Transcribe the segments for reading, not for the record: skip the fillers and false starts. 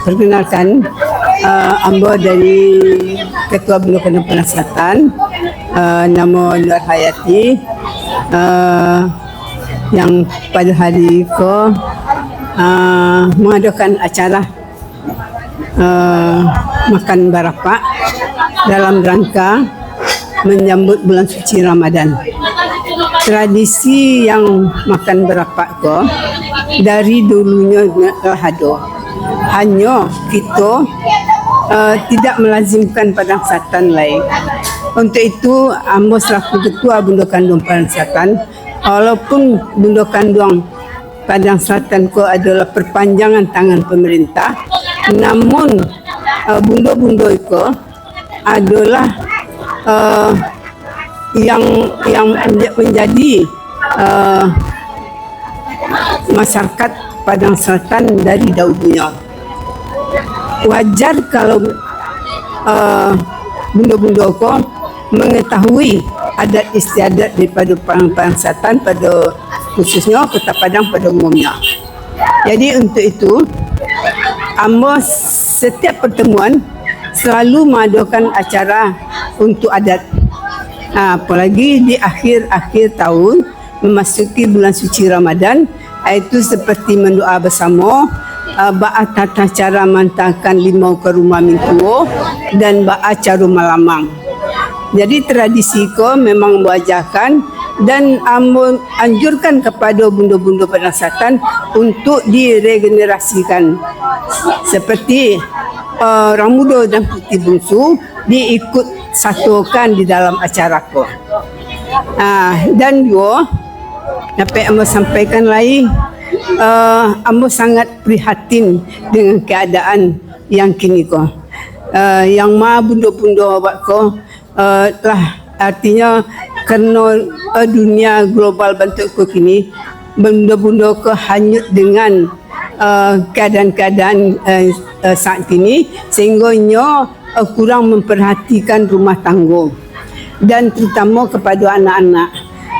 Perkenalkan, ambo dari Ketua Bunda Penumpang Selatan, nama Nur Hayati, yang pada hari itu mengadakan acara makan barapak dalam rangka menyambut bulan suci Ramadan. Tradisi yang makan barapak itu dari dulunya telah ada. Hanya kita tidak melazimkan Padang Selatan lain. Untuk itu, ambo selaku Ketua Bunda Kandung Padang Selatan, walaupun Bunda Kandung Padang Selatan ko adalah perpanjangan tangan pemerintah, namun bunda-bunda itu adalah yang menjadi masyarakat Padang Selatan dari dahulunya. Wajar kalau bunda-bunda itu mengetahui adat istiadat daripada Padang Selatan, pada khususnya Kota Padang pada umumnya. Jadi untuk itu, ambo setiap pertemuan selalu mengadakan acara untuk adat. Apalagi di akhir-akhir tahun memasuki bulan suci Ramadan, itu seperti mendoa bersama, ba'a tata cara mantakan limau ke rumah mintuo, dan ba'a cara malamang. Jadi tradisi ko memang membahagiakan, dan anjurkan kepada bunda-bunda Padang Selatan untuk diregenerasikan. Seperti orang muda dan putih bungsu diikut satukan di dalam acara ko. Dan juga dapat ambo sampaikan lagi, ambo sangat prihatin dengan keadaan yang kini ko. Yang ma bunda-bunda awak ko telah, artinya kerana dunia global bentuk ko kini, bunda-bunda ko hanyut dengan keadaan-keadaan saat ini, sehingga kurang memperhatikan rumah tangga dan terutama kepada anak-anak.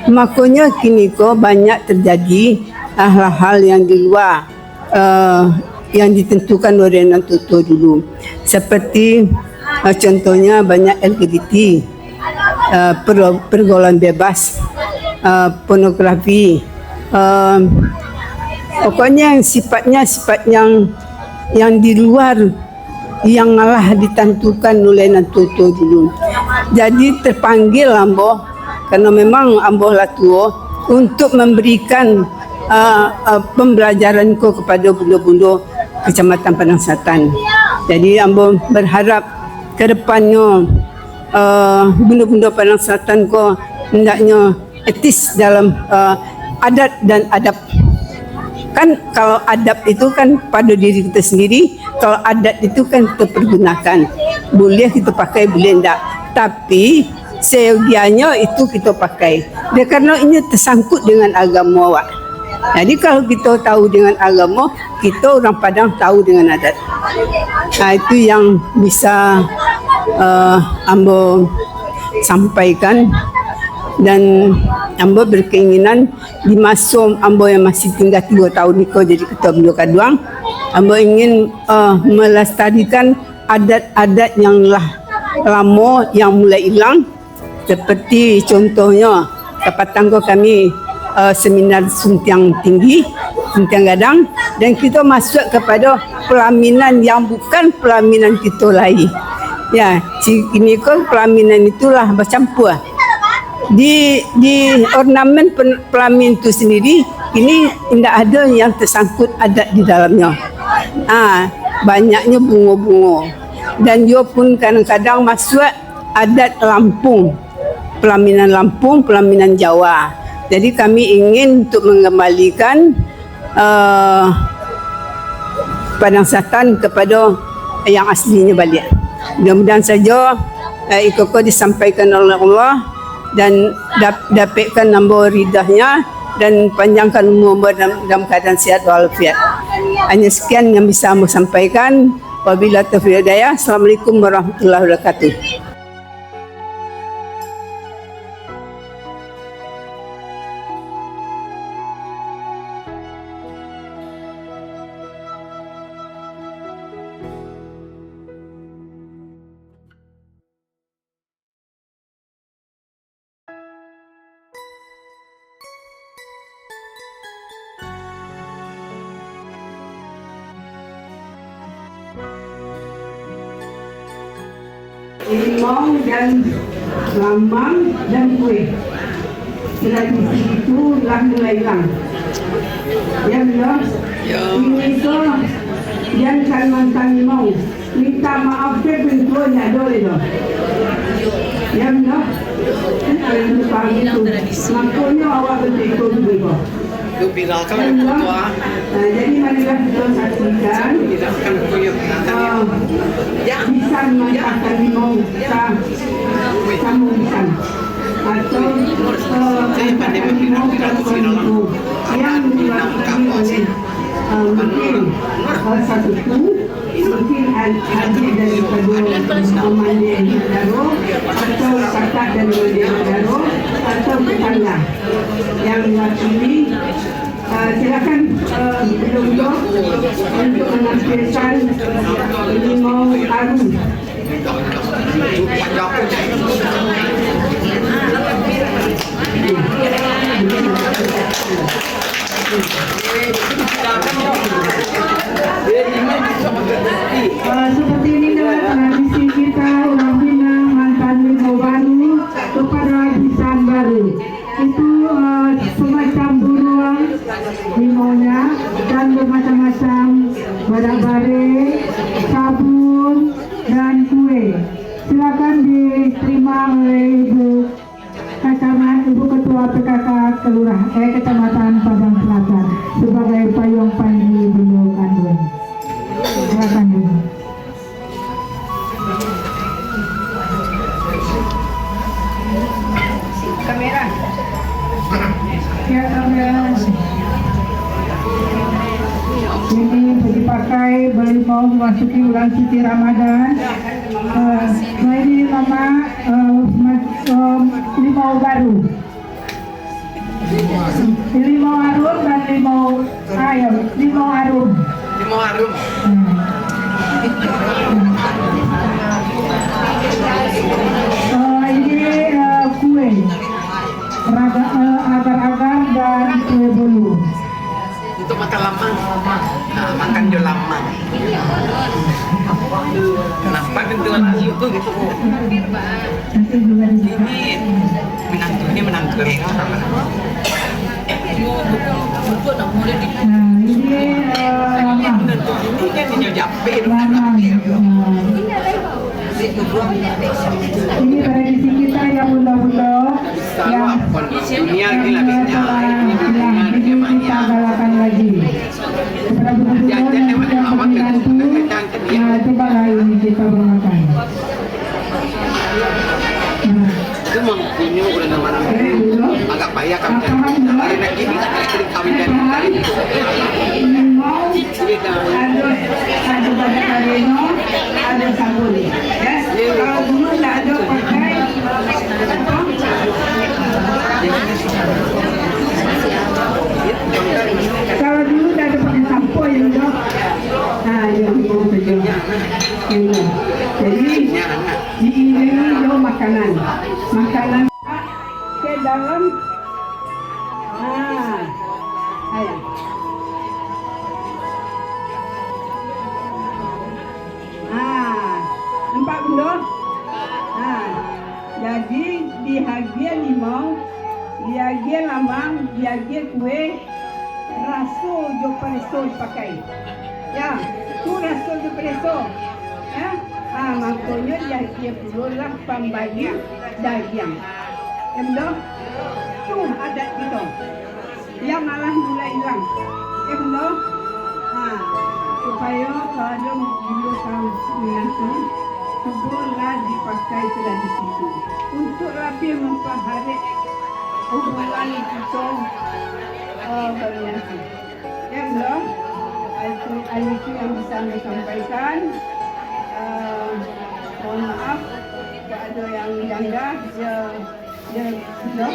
Makanya kini ko banyak terjadi hal-hal yang di luar yang ditentukan oleh orang tua dulu, seperti contohnya banyak LGBT, pergaulan bebas, pornografi, pokoknya sifat yang di luar yang malah ditentukan oleh orang tua dulu. Jadi terpanggil ambo, karena memang ambo lah tua, untuk memberikan pembelajaran ko kepada bunda-bunda Kecamatan Padang Selatan. Jadi ambo berharap ke depannya bunda-bunda Padang Selatan ko hendaknya etis dalam adat dan adab. Kan kalau adab itu kan pada diri kita sendiri, kalau adat itu kan kita pergunakan. Boleh kita pakai, boleh tidak. Tapi seyogianya itu kita pakai. Dia karena ini tersangkut dengan agama awak. Jadi kalau kita tahu dengan agama, kita orang Padang tahu dengan adat. Itu yang bisa ambo sampaikan, dan ambo berkeinginan di masa ambo yang masih tinggal 3 tahun niko jadi Ketua Bunda Kandung, ambo ingin melestarikan adat-adat yang lama yang mulai hilang, seperti contohnya Kapatanggo kami seminar Suntiang Tinggi, Suntiang Gadang, dan kita masuk kepada pelaminan yang bukan pelaminan kita lagi. Ya, ini kan pelaminan itulah bercampur. Di ornamen pelamin itu sendiri, ini tidak ada yang tersangkut adat di dalamnya. Banyaknya bunga-bunga, dan dia pun kadang-kadang masuk adat Lampung, pelaminan Lampung, pelaminan Jawa. Jadi kami ingin untuk mengembalikan Padang Selatan kepada yang aslinya balik. Mudah-mudahan saja itu disampaikan oleh Allah dan dapatkan nombor ridahnya dan panjangkan umur dalam keadaan sihat walafiat. Hanya sekian yang bisa saya sampaikan. Wabillahi taufiq wal hidayah. Assalamualaikum warahmatullahi wabarakatuh. limau dan lambang dan kue. Tradisi itu telah mulai hilang. Ya belum? Ini tu yang Kalimantan limau. Minta maaf ke bentuknya boleh dong. Ya belum? Kalau itu, makanya awak betul juga. Viralkan ketua. Jadi marilah kita saksikan bisa memanfaatkan limau sambungkan atau memanfaatkan limau itu yang dilakukan oleh mungkin satu tu mungkin adik dari kedua Mandi Daro atau kakak dari Mandi Daro atau tetangga yang mewakili. Silakan beliau untuk menampilkan limau harum. Seperti ini tradisi kita orang Minang mantan limau baru kepada pisan baru itu semacam buruan limaunya dan bermacam-macam bare-bare, sabun dan kue. Silakan diterima oleh Ibu Ketua PKK Kecamatan Padang Selatan sebagai payung panji beliau kandung. Silakan Bu. Kamera. Ya kamera. Ini dipakai beli mau memasuki bulan suci Ramadan. Ini nama limau baru. Limau harum dan limau ayam. Limau harum. Limau harum. Ini kue agar-agar dan kue bolu. Untuk makan lamang, makan jo lamang. Kenapa bentukan ayu tuh gitu? Ini menantu ini tradisi kita yang muda-muda yang dunia gila bisnya kita galakan lagi. Coba ini kita bermakan. Itu mangkunya udah nama agak payah kan. Hari lagi kita kering kawin dari ada banyak kareno, ada sabun. Ya, kalau dulu tidak ada pakai kalau dulu tidak ada pakai sampo ya dok. Nah, yang itu saja. Jadi ini jo makanan ke dalam. Ayo. Nampak benda? Jadi di bagian limau, di bagian lambang, di bagian kue, raso jo preso dipakai. Ya, tu raso jo preso. Ya, makanya dia pululah pembagian daging. Ya benda? Tu adat kita. Yang malah mulai hilang. Ya benda? Supaya kalau beliau tahu Minang sebuah dipakai tradisi itu untuk lebih memperharap hubungan kita berlangsung. Ya belum? Itu yang bisa saya sampaikan. Mohon maaf kalau ada yang janggal, ya sudah.